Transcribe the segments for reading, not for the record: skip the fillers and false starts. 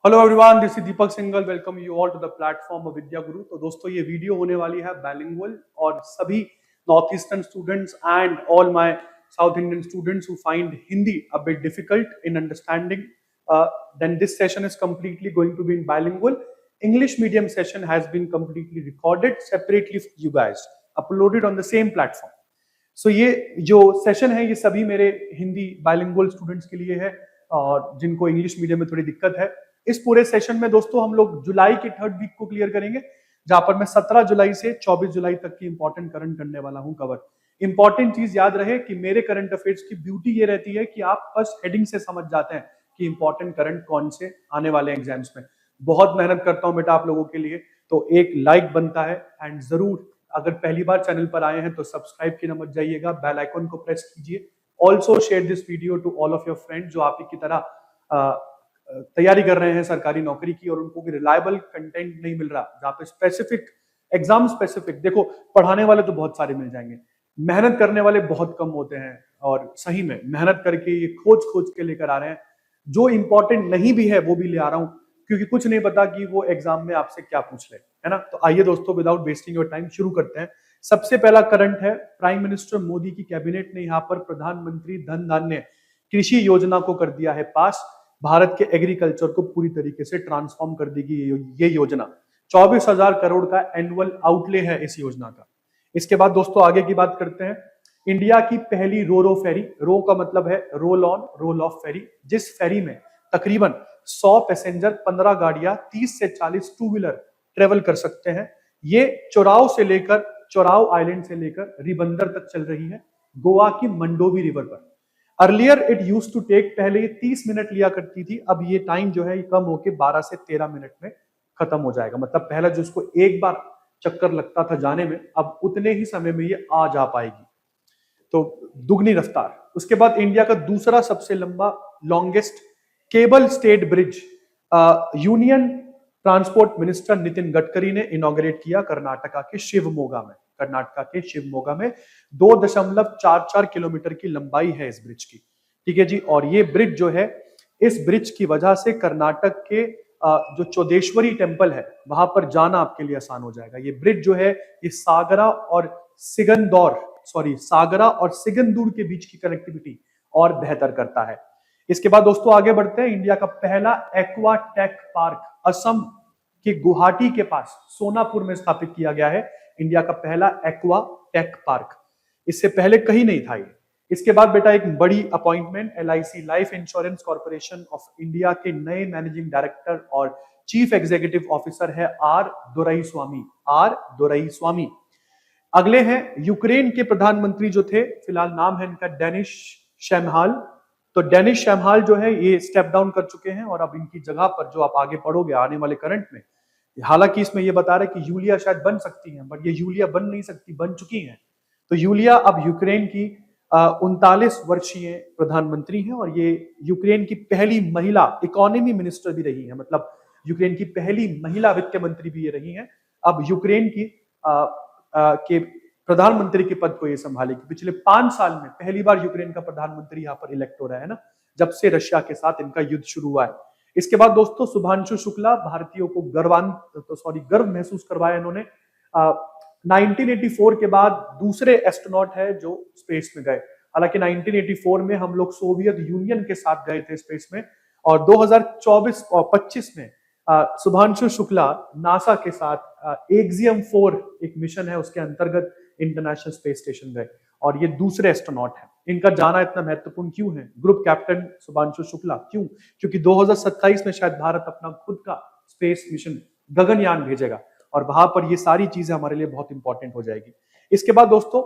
Hello everyone, this is Deepak Singhal. Welcome you all to the platform of Vidya Guru. तो दोस्तों, ये video होने वाली है बाइलिंगुअल और सभी north eastern students and all my south Indian students who find Hindi a bit difficult in understanding, then this session is completely going to be in bilingual. English medium session has been completely recorded separately for you guys, uploaded on the same platform. सो ये जो session है ये सभी मेरे Hindi bilingual students के लिए है और जिनको इंग्लिश मीडियम में थोड़ी दिक्कत है। इस पूरे सेशन में दोस्तों हम लोग जुलाई के थर्ड वीक को क्लियर करेंगे, जहां पर मैं 17 जुलाई से 24 जुलाई तक की इंपॉर्टेंट करंट करने वाला हूं कवर। इंपॉर्टेंट चीज याद रहे कि मेरे करंट अफेयर्स की ब्यूटी ये रहती है कि आप बस हेडिंग से समझ जाते हैं कि इंपॉर्टेंट करंट कौन से आने वाले एग्जाम्स में। बहुत मेहनत करता हूं बेटा आप लोगों के लिए, तो एक लाइक बनता है एंड जरूर अगर पहली बार चैनल पर आए हैं तो सब्सक्राइब की मत जाइएगा, बेल आइकन को प्रेस कीजिए। Also share this video to all of your friends जो आप ही की तरह तैयारी कर रहे हैं सरकारी नौकरी की और उनको भी रिलायबल कंटेंट नहीं मिल रहा, जहाँ पे स्पेसिफिक एग्जाम स्पेसिफिक, देखो पढ़ाने वाले तो बहुत सारे मिल जाएंगे, मेहनत करने वाले बहुत कम होते हैं। और सही में मेहनत करके ये खोज खोज के लेकर आ रहे हैं। जो इंपॉर्टेंट नहीं भी है वो भी ले आ रहा हूं, क्योंकि कुछ नहीं पता कि वो एग्जाम में आपसे क्या पूछ ले, है ना। तो आइए दोस्तों, विदाउट वेस्टिंग योर टाइम शुरू करते हैं। सबसे पहला करंट है, प्राइम मिनिस्टर मोदी की कैबिनेट ने यहाँ पर प्रधानमंत्री धन धान्य कृषि योजना को कर दिया है पास। भारत के एग्रीकल्चर को पूरी तरीके से ट्रांसफॉर्म कर देगी ये योजना। 24,000 करोड़ का एनुअल आउटले है इस योजना का। इसके बाद दोस्तों आगे की बात करते हैं। इंडिया की पहली रो फेरी, रो का मतलब है रोल ऑन रोल ऑफ फेरी, जिस फेरी में तकरीबन 100 पैसेंजर, 15 गाड़ियां, 30 से 40 टू व्हीलर ट्रेवल कर सकते हैं। ये चोराव आइलैंड से लेकर रिबंदर तक चल रही है, गोवा की मंडोवी रिवर पर। Earlier it use to take, पहले ये 30 मिनट लिया करती थी, अब ये टाइम जो है ये कम होके 12 से 13 मिनट में खत्म हो जाएगा। मतलब पहला जिसको एक बार चक्कर लगता था जाने में, अब उतने ही समय में ये आ जा पाएगी, तो दुगनी रफ्तार। उसके बाद इंडिया का दूसरा सबसे लंबा longest cable stayed bridge union transport minister Nitin Gadkari ने इनॉग्रेट किया कर्नाटका के शिवमोगा में। 2.44 किलोमीटर की लंबाई है इस ब्रिज की, ठीक है जी। और ये ब्रिज जो है, इस ब्रिज की वजह से कर्नाटक के जो चौदेश्वरी टेम्पल है वहां पर जाना आपके लिए आसान हो जाएगा। ये ब्रिज जो है ये सागरा और सिगंदूर के बीच की कनेक्टिविटी और बेहतर करता है। इसके बाद दोस्तों आगे बढ़ते हैं। इंडिया का पहला एक्वा टेक पार्क असम के गुवाहाटी के पास सोनापुर में स्थापित किया गया है। इंडिया का पहला एक्वा टेक पार्क, इससे पहले कहीं नहीं था ये। इसके बाद बेटा एक बड़ी appointment, LIC life insurance corporation of India के नए मैनेजिंग डायरेक्टर और चीफ एग्जीक्यूटिव ऑफिसर है आर दोराईस्वामी। अगले हैं यूक्रेन के प्रधानमंत्री जो थे, फिलहाल नाम है इनका डेनिस शैमहाल। तो डेनिस शैमहाल जो है ये स्टेप डाउन कर चुके हैं और अब इनकी जगह पर जो आप आगे पढ़ोगे आने वाले करंट में, हालांकि इसमें ये बता रहे कि यूलिया शायद बन सकती हैं, बट ये यूलिया बन नहीं सकती, बन चुकी हैं। तो यूलिया अब यूक्रेन की 39 वर्षीय प्रधानमंत्री हैं और ये यूक्रेन की पहली महिला इकोनॉमी मिनिस्टर भी रही है, मतलब यूक्रेन की पहली महिला वित्त मंत्री भी ये रही हैं। अब यूक्रेन की के प्रधानमंत्री के पद को ये संभालेगी। पिछले 5 साल में पहली बार यूक्रेन का प्रधानमंत्री यहाँ पर इलेक्ट हो रहा है ना, जब से रशिया के साथ इनका युद्ध शुरू हुआ है। इसके बाद दोस्तों शुभांशु शुक्ला, भारतीयों को गर्व महसूस करवाया इन्होंने। 1984 के बाद दूसरे एस्ट्रोनॉट है जो स्पेस में गए। हालांकि 1984 में हम लोग सोवियत यूनियन के साथ गए थे स्पेस में, और 2024 और 25 में शुभांशु शुक्ला नासा के साथ एक्सियम 4 एक मिशन है उसके अंतर्गत इंटरनेशनल स्पेस स्टेशन गए, और ये दूसरे एस्ट्रोनॉट है। इनका जाना इतना महत्वपूर्ण क्यों है, ग्रुप कैप्टन शुभांशु शुक्ला क्यों? क्योंकि 2027 में शायद भारत अपना खुद का स्पेस मिशन गगनयान भेजेगा और वहां पर ये सारी चीजें हमारे लिए बहुत इंपॉर्टेंट हो जाएगी। इसके बाद दोस्तों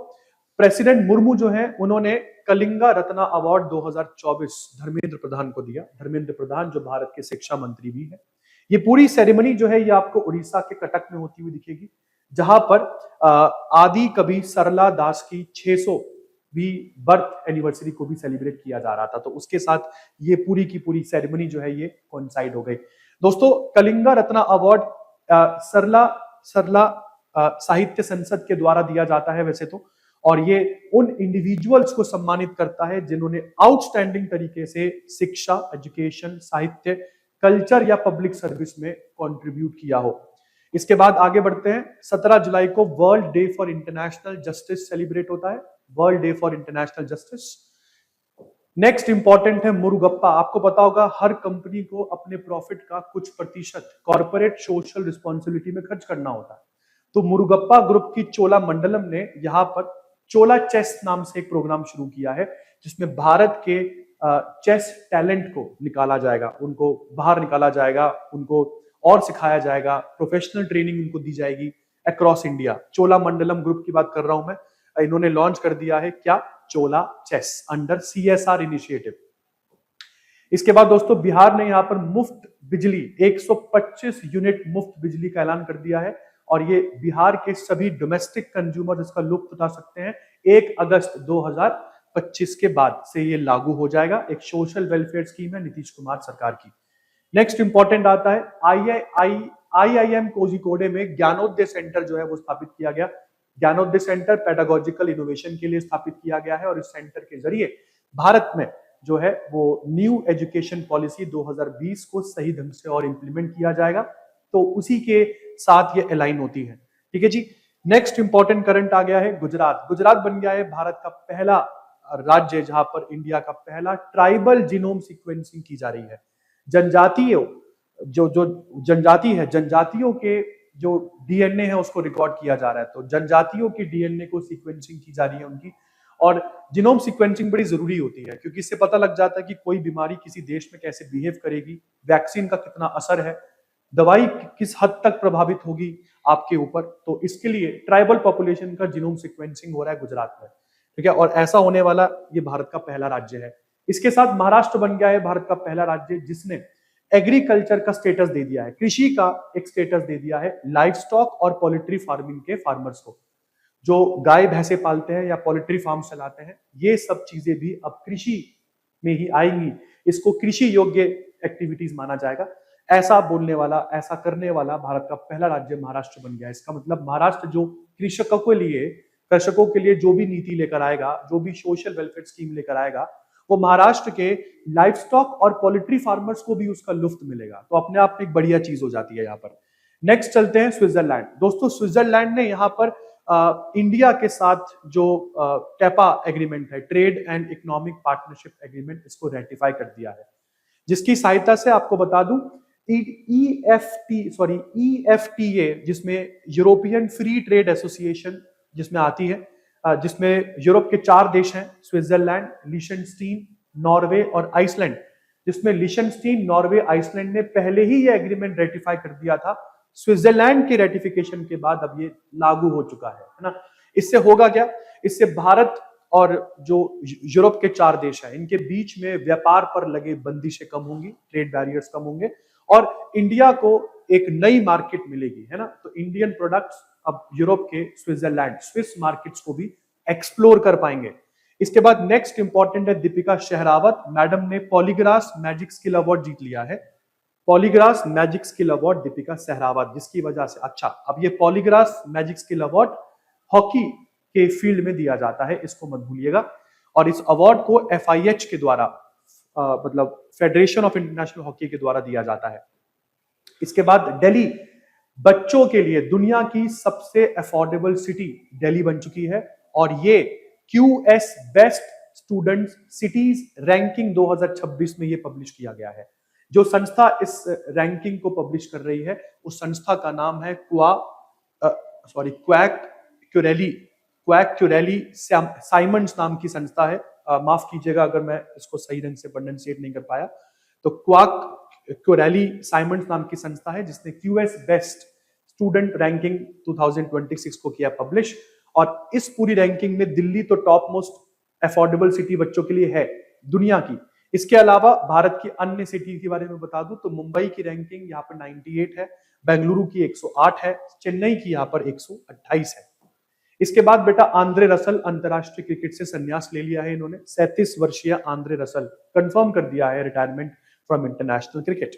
प्रेसिडेंट मुर्मू जो है उन्होंने कलिंगा रत्ना अवार्ड 2024 धर्मेंद्र प्रधान को दिया। धर्मेंद्र प्रधान जो भारत के शिक्षा मंत्री भी है। ये पूरी सेरेमनी जो है ये आपको उड़ीसा के कटक में होती हुई दिखेगी, जहां पर आदि कवि सरला दास की 600वीं बर्थ एनिवर्सरी को भी सेलिब्रेट किया जा रहा था, तो उसके साथ ये पूरी की पूरी सेरेमनी जो है ये कोइंसाइड हो गई। दोस्तों कलिंगा रत्ना अवार्ड सरला साहित्य संसद के द्वारा दिया जाता है वैसे तो, और ये उन इंडिविजुअल्स को सम्मानित करता है जिन्होंने आउटस्टैंडिंग तरीके से शिक्षा, एजुकेशन, साहित्य कल्चर या पब्लिक सर्विस में कंट्रीब्यूट किया हो। इसके बाद आगे बढ़ते हैं। 17 जुलाई को world day for international justice celebrate होता है, world day for international justice. Next important है मुरुगप्पा। आपको पता होगा हर कंपनी को अपने प्रॉफिट का कुछ प्रतिशत कॉर्पोरेट सोशल रिस्पॉन्सिबिलिटी में खर्च करना होता है। तो मुरुगप्पा ग्रुप की चोला मंडलम ने यहाँ पर चोला चेस नाम से एक प्रोग्राम शुरू किया है, जिसमें भारत के चेस टैलेंट को निकाला जाएगा, उनको बाहर निकाला जाएगा, उनको और सिखाया जाएगा, प्रोफेशनल ट्रेनिंग उनको दी जाएगी अक्रॉस इंडिया। चोला मंडलम ग्रुप की बात कर रहा हूं मैं। इन्होंने लॉन्च कर दिया है क्या, चोला चेस अंडर CSR इनिशिएटिव। इसके बाद दोस्तों बिहार ने यहाँ पर मुफ्त बिजली 125 यूनिट मुफ्त बिजली का ऐलान कर दिया है, और ये बिहार के सभी डोमेस्टिक कंज्यूमर इसका लुत्फ उठा सकते हैं। 1 अगस्त 2025 के बाद से ये लागू हो जाएगा। एक सोशल वेलफेयर स्कीम है नीतीश कुमार सरकार की। नेक्स्ट इंपॉर्टेंट आता है IIM कोझिकोडे में ज्ञानोदय सेंटर जो है वो स्थापित किया गया। ज्ञानोदय सेंटर पेडागोजिकल इनोवेशन के लिए स्थापित किया गया है, और इस सेंटर के जरिए भारत में जो है वो न्यू एजुकेशन पॉलिसी 2020 को सही ढंग से और इंप्लीमेंट किया जाएगा, तो उसी के साथ ये अलाइन होती है। ठीक है जी। नेक्स्ट इंपॉर्टेंट करंट आ गया है गुजरात। गुजरात बन गया है भारत का पहला राज्य जहां पर इंडिया का पहला ट्राइबल जीनोम सीक्वेंसिंग की जा रही है। जनजातीय जो जो जनजाति है, जनजातियों के जो DNA है उसको रिकॉर्ड किया जा रहा है। तो जनजातियों की DNA को सीक्वेंसिंग की जा रही है उनकी। और जीनोम सीक्वेंसिंग बड़ी जरूरी होती है, क्योंकि इससे पता लग जाता है कि कोई बीमारी किसी देश में कैसे बिहेव करेगी, वैक्सीन का कितना असर है, दवाई किस हद तक प्रभावित होगी आपके ऊपर। तो इसके लिए ट्राइबल पॉपुलेशन का जीनोम सीक्वेंसिंग हो रहा है गुजरात में। ठीक है, और ऐसा होने वाला ये भारत का पहला राज्य है। इसके साथ महाराष्ट्र बन गया है भारत का पहला राज्य जिसने एग्रीकल्चर का स्टेटस दे दिया है, कृषि का एक स्टेटस दे दिया है लाइव स्टॉक और पोल्ट्री फार्मिंग के फार्मर्स को। जो गाय भैंसे पालते हैं या पोल्ट्री फार्म चलाते हैं, ये सब चीजें भी अब कृषि में ही आएंगी। इसको कृषि योग्य एक्टिविटीज माना जाएगा। ऐसा बोलने वाला, ऐसा करने वाला भारत का पहला राज्य महाराष्ट्र बन गया। इसका मतलब महाराष्ट्र जो कृषकों के लिए जो भी नीति लेकर आएगा, जो भी सोशल वेलफेयर स्कीम लेकर आएगा, वो महाराष्ट्र के लाइव स्टॉक और पोल्ट्री फार्मर्स को भी उसका लुफ्त मिलेगा। तो अपने आप में एक बढ़िया चीज हो जाती है यहाँ पर। नेक्स्ट चलते हैं स्विट्जरलैंड। दोस्तों स्विट्जरलैंड ने यहाँ पर इंडिया के साथ जो टेपा एग्रीमेंट है, trade and economic partnership agreement, इसको रेटिफाई कर दिया है, जिसकी सहायता से आपको बता दूं EFTA जिसमें यूरोपियन फ्री ट्रेड एसोसिएशन जिसमें आती है, जिसमें यूरोप के 4 देश हैं, स्विट्जरलैंड, लिechtenstein, नॉर्वे और आइसलैंड। जिसमें लिechtenstein, नॉर्वे, आइसलैंड ने पहले ही ये एग्रीमेंट रेटिफाई कर दिया था। स्विट्जरलैंड के रेटिफिकेशन के बाद अब ये लागू हो चुका है ना। इससे होगा क्या, इससे भारत और जो यूरोप के 4 देश हैं इनके बीच में व्यापार पर लगे बंदिशें कम होंगी, ट्रेड बैरियर्स कम होंगे, और इंडिया को एक नई मार्केट मिलेगी, है ना। तो इंडियन प्रोडक्ट्स अब यूरोप के स्विट्जरलैंड, स्विस मार्केट्स को भी एक्सप्लोर कर पाएंगे। इसके बाद नेक्स्ट इंपॉर्टेंट है दीपिका शेहरावत। मैडम ने पॉलीग्रास मैजिक स्किल अवार्ड जीत लिया है। पॉलीग्रास मैजिक स्किल अवार्ड दीपिका शेहरावत, जिसकी वजह से अच्छा, अब ये पॉलीग्रास मैजिक स्किल अवार्ड हॉकी के फील्ड में दिया जाता है, इसको मत भूलिएगा। और इस अवार्ड को FIH के द्वारा मतलब फेडरेशन ऑफ इंटरनेशनल हॉकी के द्वारा दिया जाता है। इसके बाद दिल्ली बच्चों के लिए दुनिया की सबसे अफोर्डेबल सिटी दिल्ली बन चुकी है, और ये QS best student cities ranking 2026 में ये पब्लिश किया गया है। जो संस्था इस रैंकिंग को पब्लिश कर रही है उस संस्था का नाम है क्वैक क्यूरेली साइमंड्स नाम की संस्था है। माफ कीजिएगा अगर मैं इसको सही ढंग से प्रोनाउंसिएट नहीं कर पाया। तो क्वाक क्यूरेली साइमंड्स नाम की संस्था है जिसने QS बेस्ट स्टूडेंट रैंकिंग 2026 को किया पब्लिश, और इस पूरी रैंकिंग में दिल्ली तो टॉप मोस्ट अफोर्डेबल सिटी बच्चों के लिए है दुनिया की। इसके अलावा भारत की अन्य सिटी के बारे में बता दूं तो मुंबई की रैंकिंग यहाँ पर 98 है, बेंगलुरु की 108 है, चेन्नई की यहाँ पर 128 है। इसके बाद बेटा आंद्रे रसल अंतरराष्ट्रीय क्रिकेट से संन्यास ले लिया है इन्होंने। 37 वर्षीय आंद्रे रसल कंफर्म कर दिया है रिटायरमेंट फ्रॉम इंटरनेशनल क्रिकेट।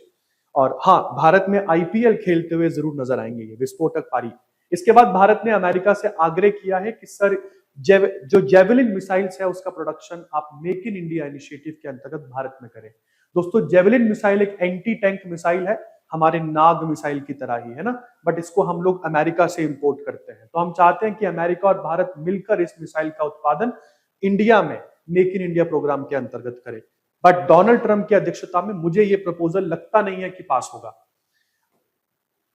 और हाँ, भारत में IPL खेलते हुए जरूर नजर आएंगे ये विस्फोटक पारी। इसके बाद भारत ने अमेरिका से आग्रह किया है कि सर जो जेवलिन मिसाइल्स है उसका प्रोडक्शन आप मेक इन इंडिया इनिशिएटिव के अंतर्गत भारत में करें। दोस्तों जेवलिन मिसाइल एक एंटी टैंक मिसाइल है, हमारे नाग मिसाइल की तरह ही है ना, बट इसको हम लोग अमेरिका से इंपोर्ट करते हैं। तो हम चाहते हैं कि अमेरिका और भारत मिलकर इस मिसाइल का उत्पादन इंडिया में मेक इन इंडिया प्रोग्राम के अंतर्गत करें। बट डोनाल्ड ट्रंप की अध्यक्षता में मुझे ये प्रपोजल लगता नहीं है कि पास होगा।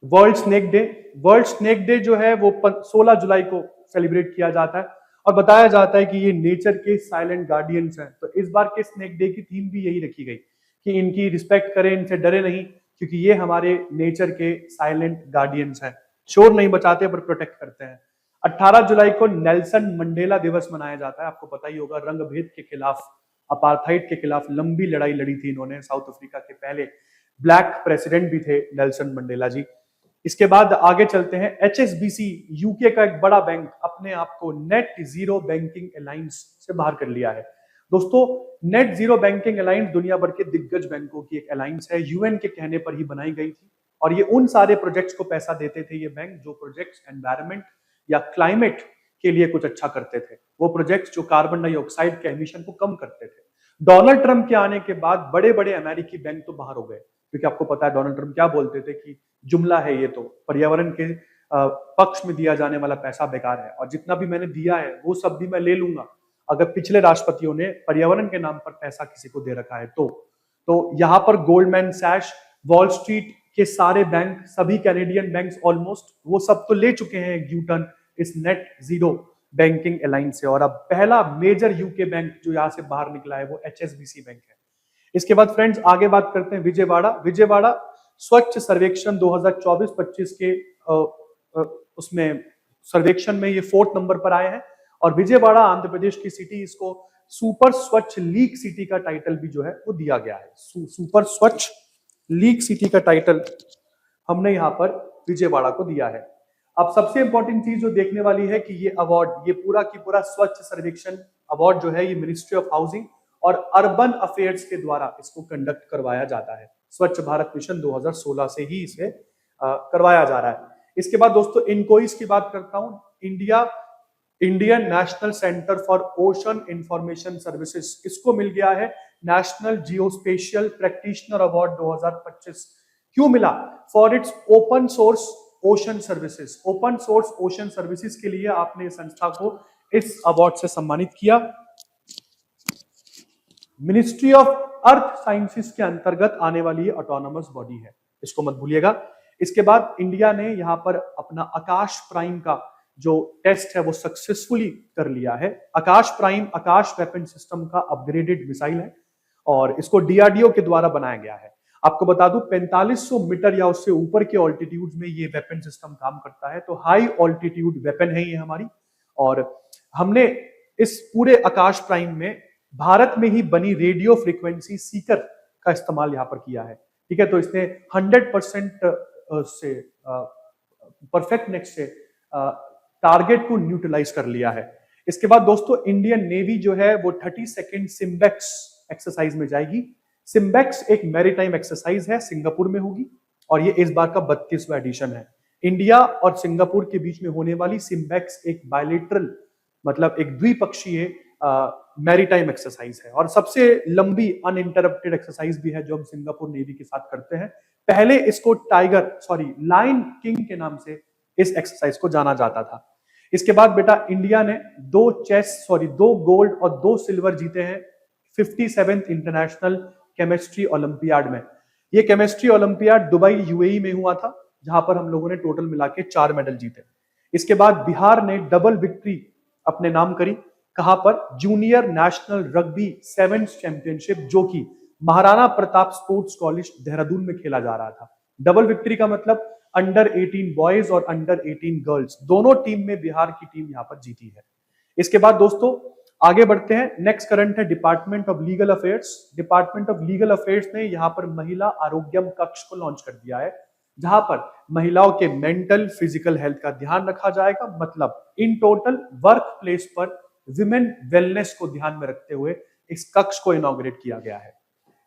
World snake day, world snake day जो है वो 16 जुलाई को सेलिब्रेट किया जाता है और बताया जाता है कि ये नेचर के साइलेंट गार्डियंस हैं। तो इस बार के स्नेक डे की थीम भी यही रखी गई कि इनकी रिस्पेक्ट करें, इनसे डरे नहीं, क्योंकि ये हमारे नेचर के साइलेंट गार्डियंस हैं, शोर नहीं बचाते पर प्रोटेक्ट करते हैं। 18 जुलाई को नेल्सन मंडेला दिवस मनाया जाता है। आपको पता ही होगा, रंग भेद के खिलाफ, अपार्थाइड के खिलाफ लंबी लड़ाई लड़ी थी इन्होंने। साउथ अफ्रीका के पहले ब्लैक प्रेसिडेंट भी थे नेल्सन मंडेला जी। इसके बाद आगे चलते हैं। HSBC यूके का एक बड़ा बैंक अपने आप को नेट जीरो बैंकिंग अलायंस से बाहर कर लिया है। दोस्तों नेट जीरो बैंकिंग अलायंस दुनिया भर के दिग्गज बैंकों की एक अलायंस है, यूएन के कहने पर ही बनाई गई थी और ये उन सारे प्रोजेक्ट्स को पैसा देते थे ये बैंक जो प्रोजेक्ट्स एनवायरमेंट या क्लाइमेट के लिए कुछ अच्छा करते थे, वो प्रोजेक्ट्स जो कार्बन डाइऑक्साइड के एमिशन को कम करते थे। डोनाल्ड ट्रंप के आने के बाद बड़े बड़े अमेरिकी बैंक तो बाहर हो गए, क्योंकि आपको पता है डोनाल्ड ट्रंप क्या बोलते थे कि जुमला है ये, तो पर्यावरण के पक्ष में दिया जाने वाला पैसा बेकार है और जितना भी मैंने दिया है वो सब भी मैं ले लूंगा अगर पिछले राष्ट्रपतियों ने पर्यावरण के नाम पर पैसा किसी को दे रखा है तो यहां पर गोल्डमैन सैश, वॉल स्ट्रीट के सारे बैंक, सभी कैनेडियन बैंक्स ऑलमोस्ट, वो सब तो ले चुके हैं एक यूटर्न इस नेट जीरो बैंकिंग अलायंस से। और अब पहला मेजर यूके बैंक जो यहां से बाहर निकला है वो HSBC बैंक है। इसके बाद फ्रेंड्स आगे बात करते हैं विजयवाड़ा। विजयवाड़ा स्वच्छ सर्वेक्षण 2024-25 के उसमें सर्वेक्षण में ये 4th नंबर पर आए हैं और विजयवाड़ा आंध्र प्रदेश की सिटी, इसको सुपर स्वच्छ लीक सिटी का टाइटल भी जो है वो दिया गया है। सुपर स्वच्छ लीक सिटी का टाइटल हमने यहाँ पर विजयवाड़ा को दिया है। अब सबसे इंपॉर्टेंट चीज जो देखने वाली है कि ये अवार्ड, ये पूरा की पूरा स्वच्छ सर्वेक्षण अवार्ड जो है ये मिनिस्ट्री ऑफ हाउसिंग और अर्बन अफेयर्स के द्वारा इसको कंडक्ट करवाया जाता है। स्वच्छ भारत मिशन 2016 से ही इसे करवाया जा रहा है। इसके बाद दोस्तों इनकोइस की बात करता हूं। Indian national centre for ocean information services, इसको मिल गया है नेशनल जियोस्पेशियल प्रैक्टिशनर अवार्ड 2025। क्यों मिला? For its open source ocean services. Open source ocean services के लिए आपने संस्था को इस अवार्ड से सम्मानित किया। मिनिस्ट्री ऑफ अर्थ साइंसेस के अंतर्गत आने वाली ऑटोनोमस बॉडी है, इसको मत भूलिएगा। इसके बाद इंडिया ने यहाँ पर अपना आकाश प्राइम का जो टेस्ट है वो सक्सेसफुली कर लिया है। आकाश प्राइम आकाश वेपन सिस्टम का अपग्रेडेड मिसाइल है और इसको DRDO के द्वारा बनाया गया है। आपको बता दूं 4500 मीटर या उससे ऊपर के ऑल्टीट्यूड में ये वेपन सिस्टम काम करता है, तो हाई ऑल्टीट्यूड वेपन है ये हमारी। और हमने इस पूरे आकाश प्राइम में भारत में ही बनी रेडियो फ्रीक्वेंसी सीकर का इस्तेमाल यहाँ पर किया है, ठीक है। तो इसने 100% से परफेक्टनेस से टारगेट को न्यूट्रलाइज कर लिया है। इसके बाद दोस्तों इंडियन नेवी जो है वो 32nd सिम्बेक्स एक्सरसाइज में जाएगी। सिम्बेक्स एक मैरीटाइम एक्सरसाइज है, सिंगापुर में होगी और ये इस बार का 32वां एडिशन है। इंडिया और सिंगापुर के बीच में होने वाली सिम्बेक्स एक बायलेटरल मतलब एक द्विपक्षीय मैरीटाइम एक्सरसाइज है और सबसे लंबी अनइंटरप्टेड एक्सरसाइज भी है जो हम सिंगापुर नेवी के साथ करते हैं। पहले इसको लायन किंग के नाम से इस एक्सरसाइज को जाना जाता था। इसके बाद बेटा इंडिया ने 2 गोल्ड और 2 सिल्वर जीते हैं 57th इंटरनेशनल केमिस्ट्री ओलंपियाड में। ये केमिस्ट्री ओलंपियाड दुबई UAE में हुआ था, जहां पर हम लोगों ने टोटल मिला के 4 मेडल जीते। इसके बाद बिहार ने डबल विक्ट्री अपने नाम करी। कहां पर? Junior national rugby 7th championship, जो कि महाराणा प्रताप स्पोर्ट्स कॉलेज देहरादून में खेला जा रहा था। डबल विक्ट्री का मतलब अंडर 18 बॉयज और अंडर 18 गर्ल्स दोनों टीम में बिहार की टीम यहां पर जीती है। इसके बाद दोस्तों आगे बढ़ते हैं। नेक्स्ट करंट है department of legal affairs. Department of legal affairs ने यहाँ पर महिला आरोग्यम कक्ष को लॉन्च कर दिया है, जहां पर महिलाओं के मेंटल फिजिकल हेल्थ का ध्यान रखा जाएगा। मतलब इन टोटल वर्क प्लेस पर विमेन वेलनेस को ध्यान में रखते हुए इस कक्ष को इनॉग्रेट किया गया है।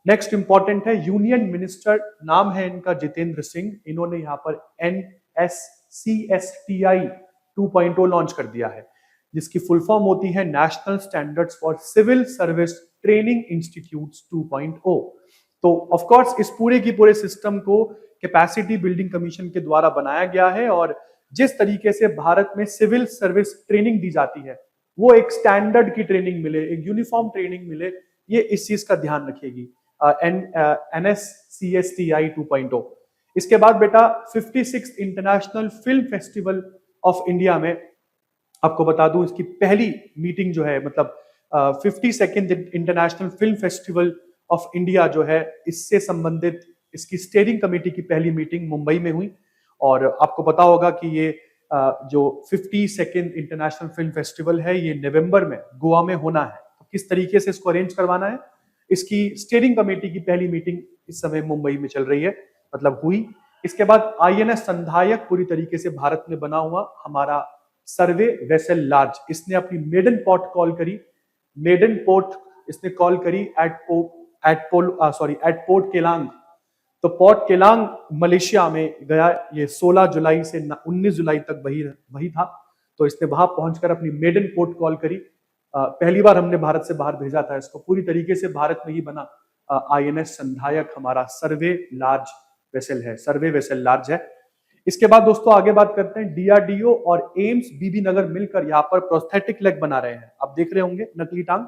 नेक्स्ट इंपॉर्टेंट है यूनियन मिनिस्टर, नाम है इनका जितेंद्र सिंह। इन्होंने यहाँ पर NSCSTI 2.0 लॉन्च कर दिया है, जिसकी फुल फॉर्म होती है national standards for civil service training institutes 2.0। तो ऑफ कोर्स इस पूरे की पूरे सिस्टम को कैपेसिटी बिल्डिंग कमीशन के द्वारा बनाया गया है, और जिस तरीके से भारत में सिविल सर्विस ट्रेनिंग दी जाती है, वो एक स्टैंडर्ड की ट्रेनिंग मिले, एक यूनिफॉर्म ट्रेनिंग मिले, ये इस चीज का ध्यान रखेगी NSCSTI 2.0। इसके बाद बेटा 56 international film festival of India में आपको बता दूं, इसकी पहली मीटिंग जो है, मतलब 52nd international film festival of India जो है, इससे संबंधित इसकी स्टेयरिंग कमेटी की पहली मीटिंग मुंबई में हुई। और आपको पता होगा कि ये जो 52nd इंटरनेशनल फिल्म फेस्टिवल है, ये नवंबर में गोवा में होना है। तो किस तरीके से इसको अरेंज करवाना है, इसकी स्टीयरिंग कमेटी की पहली मीटिंग इस समय मुंबई में चल रही है, मतलब हुई। इसके बाद INS संधायक पूरी तरीके से भारत में बना हुआ हमारा सर्वे वेसल लार्ज, इसने अपनी मेडन पोर्ट कॉल करी, मेडन पोर्ट इसने कॉल करी एट पोर्ट केलांग। तो पोर्ट केलांग मलेशिया में गया, ये 16 जुलाई से 19 जुलाई तक वही था। तो इसने वहां पहुंचकर अपनी मेडन पोर्ट कॉल करी। पहली बार हमने भारत से बाहर भेजा था इसको, पूरी तरीके से भारत में ही बना INS संधायक हमारा सर्वे लार्ज वेसल है, सर्वे वेसल लार्ज है। इसके बाद दोस्तों आगे बात करते हैं, DRDO और एम्स बीबी नगर मिलकर यहाँ पर प्रोस्थेटिक लेग बना रहे हैं। आप देख रहे होंगे नकली टांग,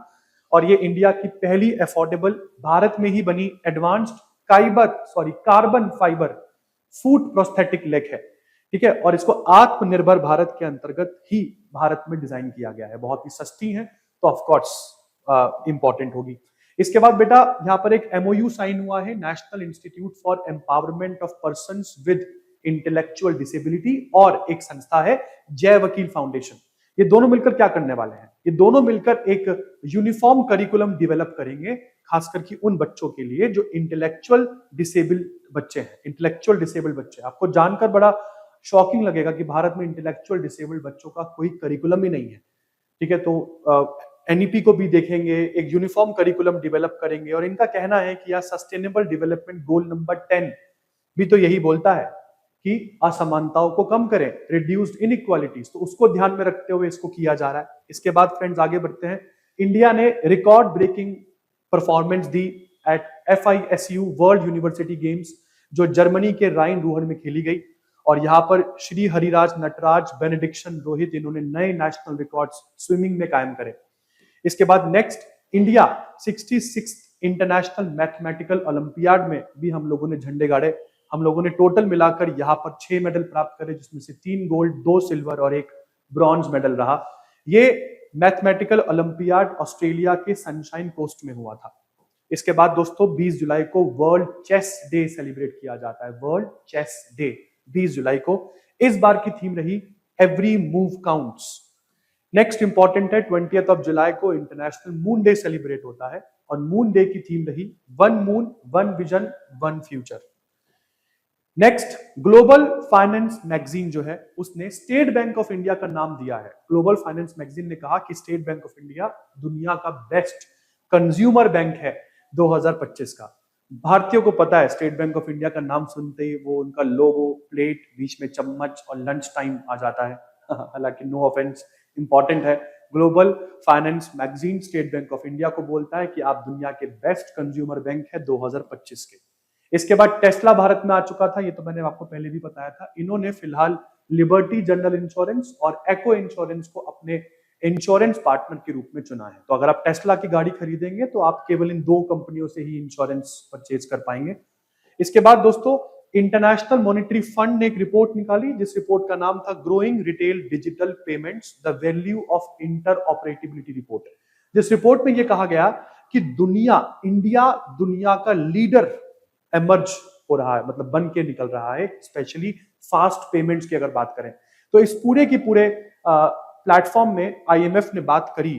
और ये इंडिया की पहली अफोर्डेबल भारत में ही बनी advanced carbon fibre foot prosthetic leg है, ठीक है। और इसको आत्मनिर्भर भारत के अंतर्गत ही भारत में डिजाइन किया गया है, बहुत ही सस्ती है, तो ऑफ कोर्स इंपॉर्टेंट होगी। इसके बाद बेटा यहाँ पर एक MOU साइन हुआ है, national institute for empowerment of persons with intellectual disability, और एक संस्था है जय वकील फाउंडेशन। ये दोनों मिलकर क्या करने वाले हैं, ये दोनों मिलकर एक यूनिफॉर्म करिकुलम डेवलप करेंगे, खासकर कि उन बच्चों के लिए जो इंटेलेक्चुअल डिसेबल बच्चे हैं। इंटेलेक्चुअल डिसेबल बच्चे, आपको जानकर बड़ा शॉकिंग लगेगा कि भारत में इंटेलेक्चुअल डिसेबल्ड बच्चों का कोई करिकुलम ही नहीं है, ठीक है। तो NEP को भी देखेंगे, एक यूनिफॉर्म करिकुलम डेवलप करेंगे, और इनका कहना है कि यह सस्टेनेबल डेवलपमेंट गोल नंबर 10 भी तो यही बोलता है कि असमानताओं को कम करें, रिड्यूस्ड इनइक्वालिटीज, तो उसको ध्यान में रखते हुए इसको किया जा रहा है। इसके बाद फ्रेंड्स आगे बढ़ते हैं, इंडिया ने रिकॉर्ड ब्रेकिंग परफॉर्मेंस दी at FISU World University Games, जो जर्मनी के राइन रूहन में खेली गई, और यहाँ पर श्री हरिराज नटराज बेनेडिक्शन रोहित, इन्होंने नए नेशनल रिकॉर्ड्स स्विमिंग में कायम करे। इसके बाद next, India 66 international mathematical olympiad में भी हम लोगों ने झंडे गाड़े। हम लोगों ने टोटल मिलाकर यहाँ पर 6 मेडल प्राप्त करे, जिसमें से 3 गोल्ड, 2 सिल्वर और 1 ब्रॉन्ज मेडल रहा। ये मैथमेटिकल ओलंपियाड ऑस्ट्रेलिया के सनशाइन कोस्ट में हुआ था। इसके बाद दोस्तों 20 जुलाई को वर्ल्ड चेस डे सेलिब्रेट किया जाता है, वर्ल्ड चेस डे 20 जुलाई को। इस बार की थीम रही every move counts. Next important है, 20th ऑफ जुलाई को इंटरनेशनल मून डे सेलिब्रेट होता है, और मून डे की थीम रही one moon, one vision, one future. Next, global finance magazine जो है, उसने स्टेट बैंक ऑफ इंडिया का नाम दिया है। ग्लोबल फाइनेंस मैगजीन ने कहा कि स्टेट बैंक ऑफ इंडिया दुनिया का बेस्ट कंज्यूमर बैंक है 2025 का। भारतीयों को पता है, स्टेट बैंक ऑफ इंडिया का नाम सुनते ही वो उनका लोगो, प्लेट, बीच में चम्मच और लंच टाइम आ जाता है। हालांकि नो ऑफेंस, इंपॉर्टेंट है। Global finance magazine state bank of India को बोलता है कि आप दुनिया के बेस्ट कंज्यूमर बैंक है 2025 के। इसके बाद टेस्ला भारत में आ चुका था, ये तो मैंने आपको पहले भी बताया था। इन्होंने फिलहाल लिबर्टी जनरल इंश्योरेंस और एको इंश्योरेंस को अपने इंश्योरेंस पार्टनर के रूप में चुना है। तो अगर आप टेस्ला की गाड़ी खरीदेंगे तो आप केवल इन 2 कंपनियों से ही इंश्योरेंस परचेज कर पाएंगे। इसके बाद दोस्तों इंटरनेशनल मॉनेटरी फंड ने एक रिपोर्ट निकाली, जिस रिपोर्ट का नाम था growing retail digital payments, the value of interoperability report. जिस रिपोर्ट में यह कहा गया कि इंडिया दुनिया का लीडर एमर्ज हो रहा है, मतलब बन के निकल रहा है, स्पेशली फास्ट पेमेंट्स की अगर बात करें तो। इस पूरे की पूरे प्लेटफॉर्म में IMF ने बात करी,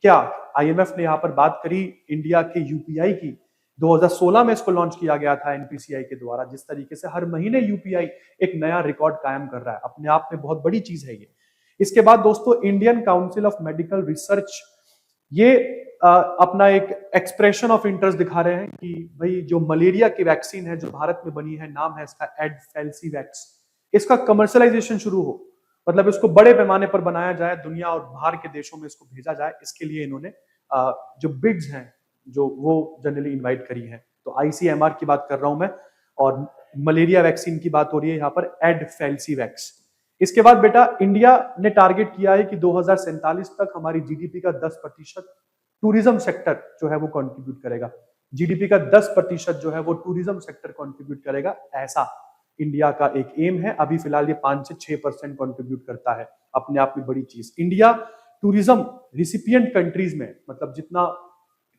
क्या IMF ने यहाँ पर बात करी इंडिया के UPI की। 2016 में इसको लॉन्च किया गया था NPCI के द्वारा। जिस तरीके से हर महीने UPI एक नया रिकॉर्ड कायम कर रहा है, अपने आप में बहुत बड़ी चीज है ये। इसके बाद दोस्तों Indian council of medical research, ये अपना एक एक्सप्रेशन ऑफ इंटरेस्ट दिखा रहे हैं कि भाई जो मलेरिया की वैक्सीन है जो भारत में बनी है, नाम है इसका एडफेल्सीवैक्स, इसका कमर्शलाइजेशन शुरू हो, मतलब इसको बड़े पैमाने पर बनाया जाए, दुनिया और बाहर के देशों में इसको भेजा जाए। इसके लिए इन्होंने जो बिड्स हैं जो वो जनरली इनवाइट करी है। तो ICMR की बात कर रहा हूं मैं, और मलेरिया वैक्सीन की बात हो रही है यहाँ पर, एडफेल्सीवैक्स। इसके बाद बेटा इंडिया ने टारगेट किया है कि 2047 तक हमारी जीडीपी का 10% टूरिज्म सेक्टर जो है वो कंट्रीब्यूट करेगा। जीडीपी का 10% जो है वो टूरिज्म सेक्टर कंट्रीब्यूट करेगा, ऐसा इंडिया का एक एम है। अभी फिलहाल ये 5 से 6% कंट्रीब्यूट करता है, अपने आप में बड़ी चीज। इंडिया टूरिज्म रिसिपिएंट कंट्रीज में, मतलब जितना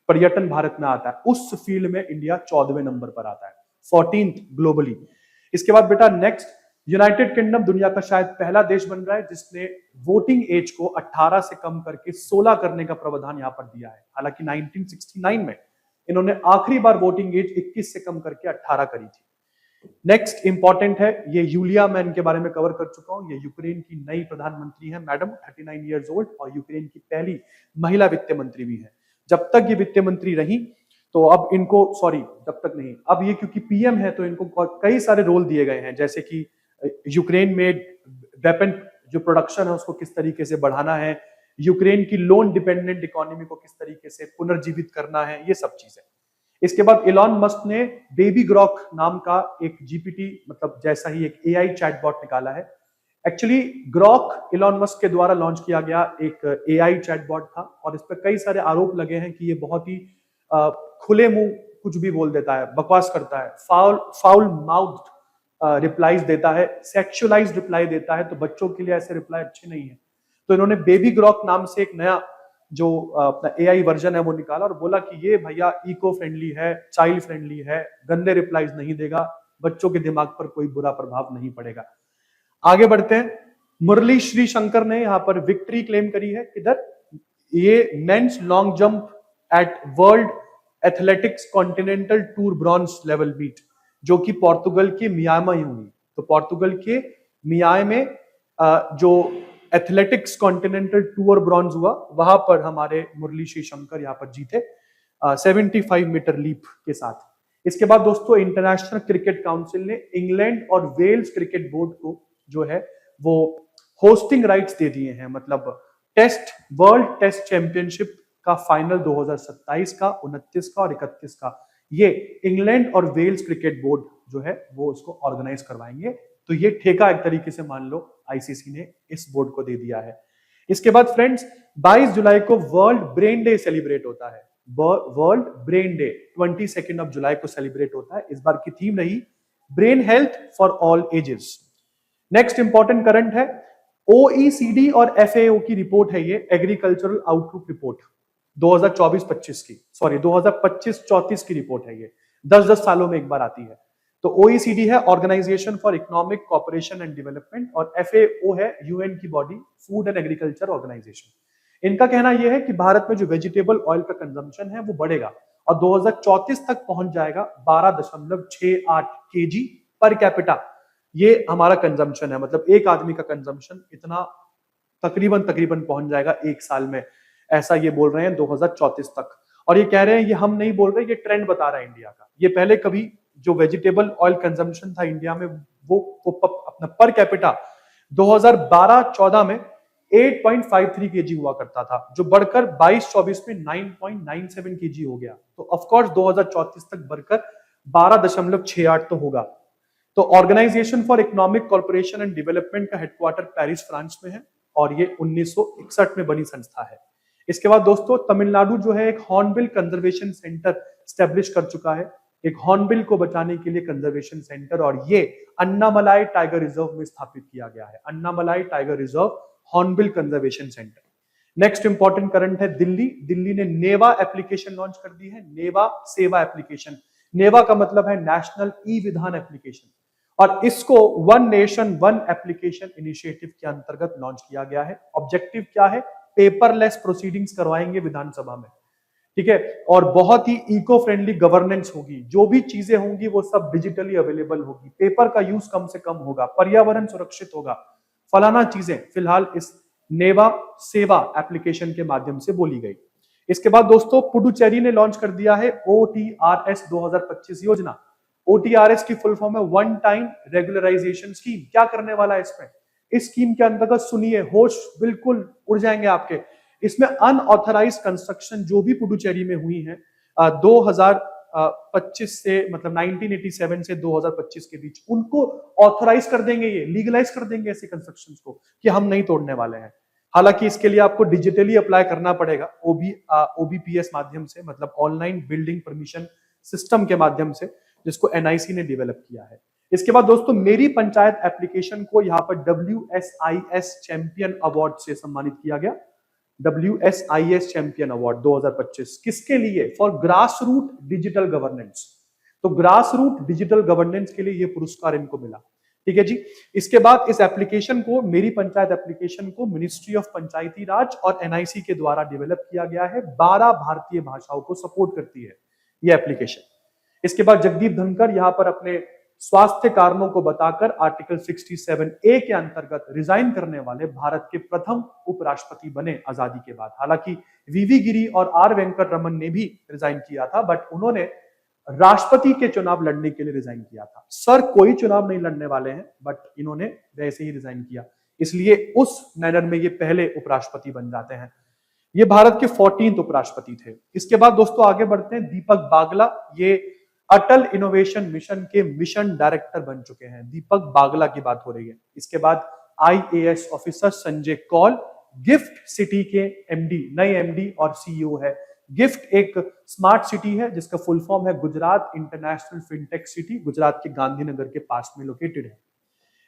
पर्यटन भारत में आता है उस फील्ड में इंडिया 14वें नंबर पर आता है, 14th ग्लोबली। इसके बाद बेटा नेक्स्ट, यूनाइटेड किंगडम दुनिया का शायद पहला देश बन रहा है जिसने वोटिंग एज को 18 से कम करके 16 करने का प्रावधान यहां पर दिया है। हालांकि 1969 में इन्होंने आखिरी बार वोटिंग एज 21 से कम करके 18 करी थी। नेक्स्ट इंपॉर्टेंट है, ये यूलिया, मैं इनके बारे में कवर कर चुका हूं। ये यूक्रेन की नई प्रधानमंत्री है मैडम, 39 इयर्स ओल्ड, और यूक्रेन की पहली महिला वित्त मंत्री भी है। जब तक ये वित्त मंत्री रही तो अब इनको, सॉरी जब तक नहीं, अब ये क्योंकि पीएम है तो इनको कई सारे रोल दिए गए हैं, जैसे कि यूक्रेन में वेपन जो प्रोडक्शन है उसको किस तरीके से बढ़ाना है, यूक्रेन की लोन डिपेंडेंट इकोनॉमी को किस तरीके से पुनर्जीवित करना है, ये सब चीजें। इसके बाद इलॉन मस्क ने बेबी ग्रॉक नाम का एक जीपीटी, मतलब जैसा ही एक एआई चैटबॉट निकाला है। एक्चुअली ग्रॉक इलॉन मस्क के द्वारा लॉन्च किया गया एक एआई चैटबॉट था, और इस पर कई सारे आरोप लगे हैं कि ये बहुत ही खुले मुंह कुछ भी बोल देता है, बकवास करता है, फाउल माउथ रिप्लाईज देता है, सेक्सुअलाइज्ड रिप्लाई देता है, तो बच्चों के लिए ऐसे रिप्लाई अच्छे नहीं है। तो इन्होंने बेबी ग्रॉक नाम से एक नया जो अपना एआई वर्जन है वो निकाला और बोला कि ये भैया इको फ्रेंडली है, चाइल्ड फ्रेंडली है, गंदे रिप्लाईज नहीं देगा, बच्चों के दिमाग पर कोई बुरा प्रभाव नहीं पड़ेगा। आगे बढ़ते हैं, मुरली श्री शंकर ने यहाँ पर विक्ट्री क्लेम करी है। किधर? ये men's long jump at world athletics continental tour bronze level meet, जो कि पोर्तुगल के मियामी में हुई। तो पोर्तुगल के मियामी में जो एथलेटिक्स कॉन्टिनेंटल टूर ब्रॉन्ज हुआ, वहां पर हमारे मुरली श्री शंकर यहाँ पर जीते 75 मीटर लीप के साथ। इसके बाद दोस्तों इंटरनेशनल क्रिकेट काउंसिल ने इंग्लैंड और वेल्स क्रिकेट बोर्ड को जो है वो होस्टिंग राइट्स दे दिए हैं, मतलब टेस्ट वर्ल्ड टेस्ट चैंपियनशिप का फाइनल 2027 का, 29 का और 31 का, ये इंग्लैंड और वेल्स क्रिकेट बोर्ड जो है वो उसको ऑर्गेनाइज करवाएंगे। तो ये ठेका एक तरीके से मान लो आईसीसी ने इस बोर्ड को दे दिया है। इसके बाद फ्रेंड्स 22 जुलाई को वर्ल्ड ब्रेन डे सेलिब्रेट होता है। वर्ल्ड ब्रेन डे 22 जुलाई को सेलिब्रेट होता है। इस बार की थीम रही brain health for all ages. Next important current है, ओईसीडी और एफएओ की रिपोर्ट है ये, एग्रीकल्चरल आउटलुक रिपोर्ट 2024-25 की, सॉरी 2025-34 की रिपोर्ट है ये, 10-10 सालों में एक बार आती है। तो ओईसीडी है organisation for economic cooperation and development, और एफएओ है यूएन की बॉडी, फूड एंड एग्रीकल्चर ऑर्गेनाइजेशन। इनका कहना यह है कि भारत में जो वेजिटेबल ऑयल का कंजम्पशन है वो बढ़ेगा और 2034 तक पहुंच जाएगा 12.68 केजी पर कैपिटा। ये हमारा कंजम्पशन है, मतलब एक आदमी का कंजम्पशन इतना तकरीबन पहुंच जाएगा एक साल में, ऐसा ये बोल रहे हैं 2034 तक। और ये कह रहे हैं, ये हम नहीं बोल रहे, ये ट्रेंड बता रहा है इंडिया का। ये पहले कभी जो वेजिटेबल ऑयल कंजम्पशन था इंडिया में वो अपना पर कैपिटा 2012-14 में 8.53 केजी हुआ करता था, जो बढ़कर 22-24 में 9.97 केजी हो गया। तो ऑफ कोर्स 2034 तक बढ़कर 12.68 तो होगा। तो organisation for economic corporation and development का हेडक्वार्टर पेरिस फ्रांस में है और ये 1961 में बनी संस्था है। इसके बाद दोस्तों तमिलनाडु जो है एक हॉर्नबिल कंजर्वेशन सेंटर स्टैब्लिश कर चुका है, एक हॉर्नबिल को बचाने के लिए कंजर्वेशन सेंटर, और ये अन्नामलाई टाइगर रिजर्व में स्थापित किया गया है। Annamalai tiger reserve hornbill conservation centre. Next important current है दिल्ली ने नेवा एप्लीकेशन लॉन्च कर दी है, नेवा सेवा एप्लीकेशन। नेवा का मतलब है नेशनल ई विधान एप्लीकेशन, और इसको one nation one application initiative के अंतर्गत लॉन्च किया गया है। ऑब्जेक्टिव क्या है? पेपरलेस प्रोसीडिंग्स करवाएंगे विधानसभा में, ठीक है, और बहुत ही इको फ्रेंडली गवर्नेंस होगी। जो भी चीजें होंगी वो सब डिजिटली अवेलेबल होगी, पेपर का यूज कम से कम होगा, पर्यावरण सुरक्षित होगा, फलाना चीजें फिलहाल इस नेवा सेवा एप्लीकेशन के माध्यम से बोली गई। इसके बाद दोस्तों पुडुचेरी ने लॉन्च कर दिया है OTRS 2025 योजना। OTRS की फुल फॉर्म है वन टाइम रेगुलराइजेशन स्कीम। क्या करने वाला है इसमें? इस स्कीम के अंतर्गत सुनिए, होश बिल्कुल उड़ जाएंगे आपके। इसमें अनऑथराइज्ड कंस्ट्रक्शन जो भी पुडुचेरी में हुई है 2000 2025 से मतलब 1987 से 2025 के बीच उनको ऑथोराइज कर देंगे, ये लीगलाइज कर देंगे ऐसे कंस्ट्रक्शंस को कि हम नहीं तोड़ने वाले हैं। हालांकि इसके लिए आपको डिजिटली अप्लाई करना पड़ेगा ओबीपीएस माध्यम से, मतलब ऑनलाइन बिल्डिंग परमिशन सिस्टम के माध्यम से, जिसको एनआईसी ने डेवलप किया है। इसके बाद दोस्तों मेरी पंचायत एप्लीकेशन को यहाँ पर WSIS चैंपियन अवार्ड से सम्मानित किया गया। WSIS चैंपियन अवार्ड 2025 किसके लिए? For grass root digital governance. तो ग्रास रूट डिजिटल गवर्नेंस के लिए ये पुरस्कार इनको मिला। ठीक है जी। इसके बाद इस एप्लीकेशन को, मेरी पंचायत एप्लीकेशन को मिनिस्ट्री ऑफ पंचायती राज और एनआईसी के द्वारा डेवलप किया गया है। 12 भारतीय भाषाओं को सपोर्ट करती है ये एप्लीकेशन। इसके बाद जगदीप धनखड़ यहाँ पर अपने स्वास्थ्य कारणों को बताकर आर्टिकल 67A के अंतर्गत रिजाइन करने वाले भारत के प्रथम उपराष्ट्रपति बने आजादी के बाद। हालांकि वीवी गिरी और आर वेंकट रमन ने भी रिजाइन किया था, बट उन्होंने राष्ट्रपति के चुनाव लड़ने के लिए रिजाइन किया था। सर कोई चुनाव नहीं लड़ने वाले हैं, बट इन्होंने वैसे ही रिजाइन किया, इसलिए उस मैनर में ये पहले उपराष्ट्रपति बन जाते हैं। ये भारत के 14th उपराष्ट्रपति थे। इसके बाद दोस्तों आगे बढ़ते हैं। दीपक बागला, ये अटल इनोवेशन मिशन के मिशन डायरेक्टर बन चुके हैं। दीपक बागला की बात हो रही है। इसके बाद IAS officer Sanjay Kaul, GIFT city के MD, नए MD और CEO है। गिफ्ट एक स्मार्ट सिटी है जिसका फुल फॉर्म है Gujarat international fintech city, Gujarat के गांधीनगर के पास में लोकेटेड है।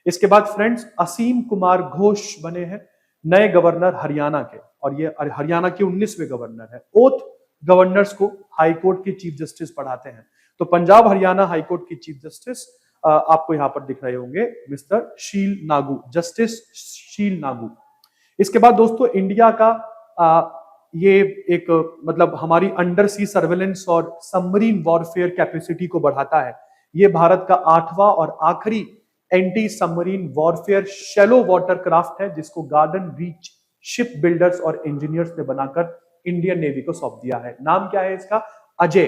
इसके बाद फ्रेंड्स असीम कुमार घोष बने हैं नए गवर्नर हरियाणा के, और ये हरियाणा के 19वें गवर्नर है। ओथ गवर्नर्स को हाईकोर्ट के चीफ जस्टिस पढ़ाते हैं। तो पंजाब हरियाणा हाईकोर्ट की चीफ जस्टिस आपको यहां पर दिख रहे होंगे, मिस्टर शील नागू, जस्टिस शील नागू। इसके बाद दोस्तों इंडिया का ये एक मतलब हमारी अंडर सी सर्वेलेंस और सबमरीन वॉरफेयर कैपेसिटी को बढ़ाता है। ये भारत का 8वां और आखिरी anti submarine warfare shallow water craft है, जिसको गार्डन रीच शिप बिल्डर्स और इंजीनियर्स ने बनाकर इंडियन नेवी को सौंप दिया है। नाम क्या है इसका? अजय।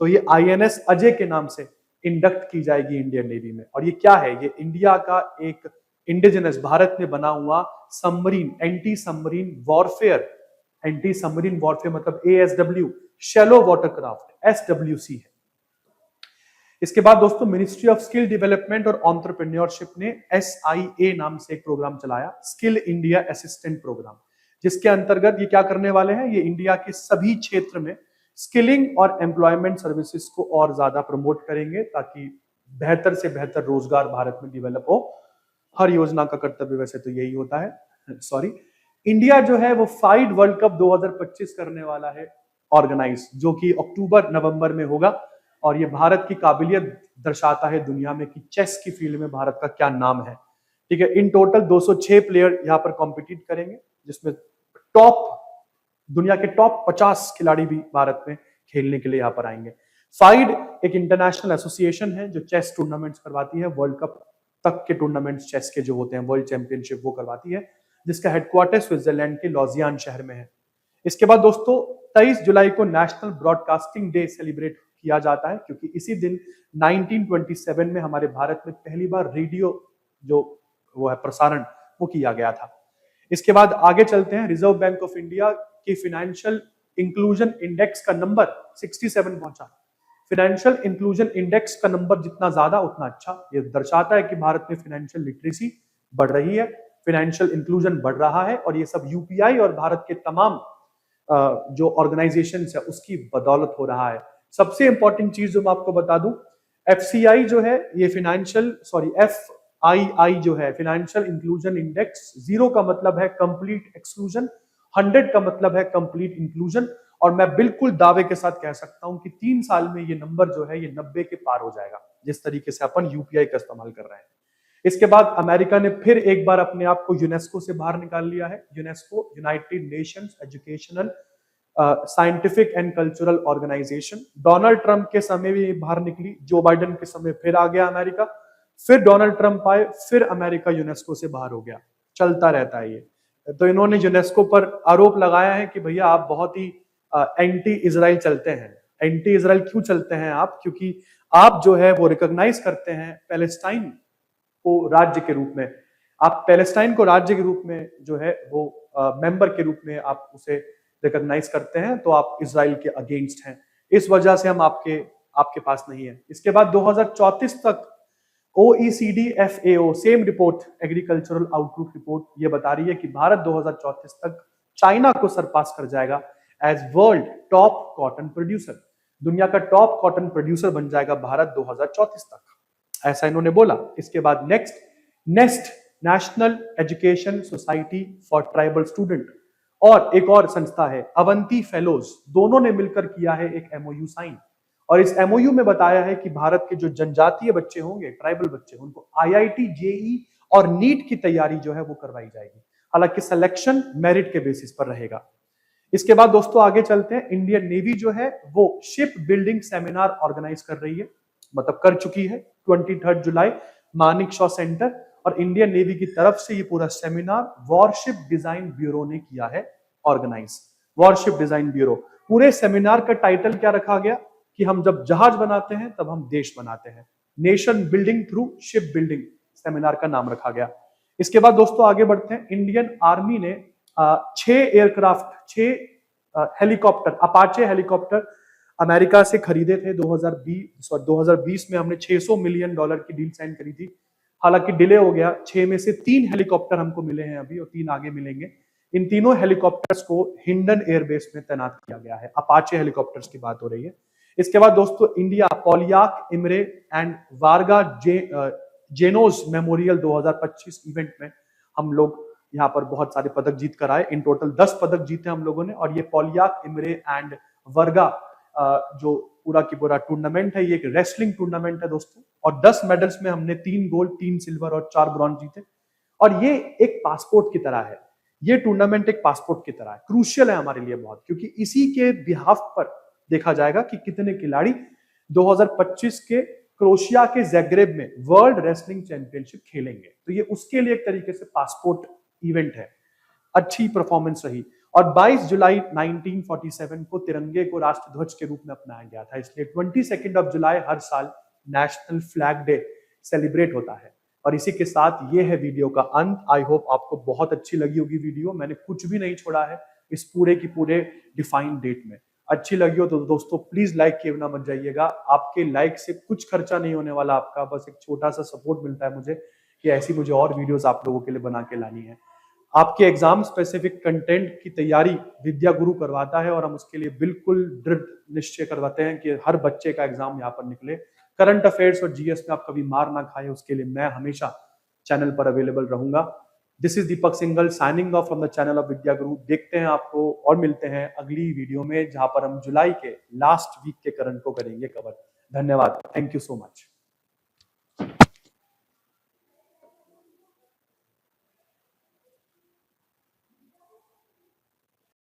तो ये INS अजय के नाम से इंडक्ट की जाएगी इंडियन नेवी में। और ये क्या है? ये इंडिया का एक इंडिजिनस भारत में बना हुआ सबमरीन एंटी सबमरीन वॉरफेयर मतलब ASW shallow water craft SWC है। इसके बाद दोस्तों मिनिस्ट्री ऑफ स्किल डेवलपमेंट और एंटरप्रेन्योरशिप ने SIA नाम से एक प्रोग्राम चलाया, स्किल इंडिया असिस्टेंट प्रोग्राम, जिसके अंतर्गत ये क्या करने वाले हैं? ये इंडिया के सभी क्षेत्र में स्किलिंग और एम्प्लॉयमेंट सर्विसेज को और ज्यादा प्रमोट करेंगे ताकि बेहतर से बेहतर रोजगार भारत में डेवलप हो। हर योजना का कर्तव्य वैसे तो यही होता है। सॉरी, इंडिया जो है वो फाइड वर्ल्ड कप 2025 करने वाला है ऑर्गेनाइज, जो कि अक्टूबर-नवंबर में होगा। और ये भारत की काबिलियत दर्शाता है दुनिया में कि चेस की फील्ड में भारत का क्या नाम है। ठीक है, इन टोटल 206 प्लेयर यहाँ पर कॉम्पिटिट करेंगे, जिसमें दुनिया के टॉप 50 खिलाड़ी भी भारत में खेलने के लिए यहाँ पर आएंगे। फाइड एक इंटरनेशनल एसोसिएशन है जो चेस टूर्नामेंट्स करवाती है, वर्ल्ड कप तक के टूर्नामेंट्स चेस के जो होते हैं, वर्ल्ड चैंपियनशिप वो करवाती है, जिसका हेडक्वार्टर स्विट्जरलैंड के लॉजियान शहर में है। इसके बाद दोस्तों 23 जुलाई को नेशनल ब्रॉडकास्टिंग डे सेलिब्रेट किया जाता है, क्योंकि इसी दिन 1927 में हमारे भारत में पहली बार रेडियो जो वो है प्रसारण वो किया गया था। इसके बाद आगे चलते हैं। रिजर्व बैंक ऑफ इंडिया की फाइनेंशियल इंक्लूजन इंडेक्स का नंबर 67 पहुंचा। फाइनेंशियल इंक्लूजन इंडेक्स का नंबर जितना ज्यादा उतना अच्छा। ये दर्शाता है कि भारत में फाइनेंशियल लिटरेसी बढ़ रही है, फाइनेंशियल इंक्लूजन बढ़ रहा है, और ये सब यूपीआई और भारत के तमाम जो ऑर्गेनाइजेशंस है उसकी बदौलत हो रहा है। सबसे इंपॉर्टेंट चीज जो मैं आपको बता दूं, FCI जो है ये FII जो है फाइनेंशियल इंक्लूजन इंडेक्स, 0 का मतलब है कंप्लीट एक्सक्लूजन, 100 का मतलब है कंप्लीट इंक्लूजन। और मैं बिल्कुल दावे के साथ कह सकता हूं कि 3 साल में ये नंबर जो है ये 90 के पार हो जाएगा, जिस तरीके से अपन यूपीआई का इस्तेमाल कर रहे हैं। इसके बाद अमेरिका ने फिर एक बार अपने आप को यूनेस्को से बाहर निकाल लिया है। UNESCO united nations educational scientific and cultural organisation. Donald Trump के समय भी बाहर निकली, जो बाइडेन के समय फिर आ गया अमेरिका, फिर डोनाल्ड ट्रंप आए, फिर अमेरिका यूनेस्को से बाहर हो गया। चलता रहता है ये। तो इन्होंने यूनेस्को पर आरोप लगाया है कि भैया आप बहुत ही एंटी इजराइल चलते हैं। एंटी इजराइल क्यों चलते हैं आप? क्योंकि आप जो है वो रिकॉग्नाइज करते हैं पैलेस्टाइन को राज्य के रूप में। आप पैलेस्टाइन को राज्य के रूप में जो है वो मेंबर के रूप में आप उसे रिकॉग्नाइज करते हैं, तो आप इजराइल के अगेंस्ट हैं। इस वजह से हम आपके आपके पास नहीं है। इसके बाद 2034 तक OECD FAO same report, agricultural outlook report, ये बता रही है कि भारत 2034 तक चाइना को सरपास कर जाएगा as world top cotton producer. दुनिया का टॉप कॉटन प्रोड्यूसर बन जाएगा भारत 2034 तक, ऐसा इन्होंने बोला। इसके बाद next national education society for tribal student और एक और संस्था है अवंती फेलोज, दोनों ने मिलकर किया है एक MOU साइन। और इस MOU में बताया है कि भारत के जो जनजातीय बच्चे होंगे, ट्राइबल बच्चे, उनको IIT, JEE और नीट की तैयारी जो है वो करवाई जाएगी। हालांकि सिलेक्शन मेरिट के बेसिस पर रहेगा। इसके बाद दोस्तों आगे चलते हैं। इंडियन नेवी जो है वो शिप बिल्डिंग सेमिनार ऑर्गेनाइज कर रही है, मतलब कर चुकी है 23 जुलाई मानिकशॉ सेंटर, और इंडियन नेवी की तरफ से ये पूरा सेमिनार वॉरशिप डिजाइन ब्यूरो ने किया है ऑर्गेनाइज। Worship design bureau. पूरे सेमिनार का टाइटल क्या रखा गया कि हम जब जहाज बनाते हैं तब हम देश बनाते हैं, nation building through ship building seminar का नाम रखा गया। इसके बाद दोस्तों आगे बढ़ते हैं। इंडियन आर्मी ने 6 aircraft, 6 helicopter, Apache helicopter America से खरीदे थे 2020 में। हमने $600 मिलियन की डील साइन करी थी। हालांकि डिले हो गया, 6 में से 3 हेलीकॉप्टर हमको मिले हैं अभी और 3 आगे मिलेंगे। इन तीनों हेलीकॉप्टर्स को हिंडन एयरबेस में तैनात किया गया है। अपाचे हेलीकॉप्टर्स की बात हो रही है। इसके बाद दोस्तों इंडिया पॉलियाक इमरे एंड वारगा जेनोज मेमोरियल 2025 इवेंट में हम लोग यहाँ पर बहुत सारे पदक जीत कर आए। इन टोटल 10 पदक जीते हम लोगों ने। और ये पॉलियाक इमरे एंड वर्गा जो पूरा की पूरा टूर्नामेंट है, ये एक रेसलिंग टूर्नामेंट है दोस्तों। और 10 मेडल्स में हमने 3 गोल्ड, 3 सिल्वर और 4 ब्रॉन्ज जीते। और ये एक पासपोर्ट की तरह है, ये टूर्नामेंट एक पासपोर्ट की तरह है, क्रूशियल है हमारे लिए बहुत, क्योंकि इसी के बिहाफ पर देखा जाएगा कि कितने खिलाड़ी 2025 के क्रोएशिया के ज़ैग्रेब में वर्ल्ड रेसलिंग चैंपियनशिप खेलेंगे। तो ये उसके लिए एक तरीके से पासपोर्ट इवेंट है। अच्छी परफॉर्मेंस रही। और 22 जुलाई 1947 को तिरंगे को राष्ट्रध्वज के रूप में अपनाया गया था, इसलिए 22 जुलाई हर साल नेशनल फ्लैग डे सेलिब्रेट होता है। और इसी के साथ ये है वीडियो का अंत। आई होप आपको बहुत अच्छी लगी होगी वीडियो। मैंने कुछ भी नहीं छोड़ा है इस पूरे की पूरे डिफाइंड डेट में। अच्छी लगी हो तो दोस्तों प्लीज लाइक किए बिना मत जाइएगा। आपके लाइक से कुछ खर्चा नहीं होने वाला आपका, बस एक छोटा सा सपोर्ट मिलता है मुझे कि ऐसी मुझे और वीडियोस आप लोगों के लिए बना के लानी है। आपके एग्जाम स्पेसिफिक कंटेंट की तैयारी विद्या गुरु करवाता है और हम उसके लिए बिल्कुल दृढ़ निश्चय करवाते हैं कि हर बच्चे का एग्जाम यहाँ पर निकले। करंट अफेयर्स और GS में आप कभी मार ना खाए, उसके लिए मैं हमेशा चैनल पर अवेलेबल रहूंगा। This is Deepak Singhal signing off from the channel of Vidya Guru. देखते हैं आपको और मिलते हैं अगली वीडियो में, जहां पर हम जुलाई के लास्ट वीक के करंट को करेंगे कवर। धन्यवाद, थैंक यू सो मच।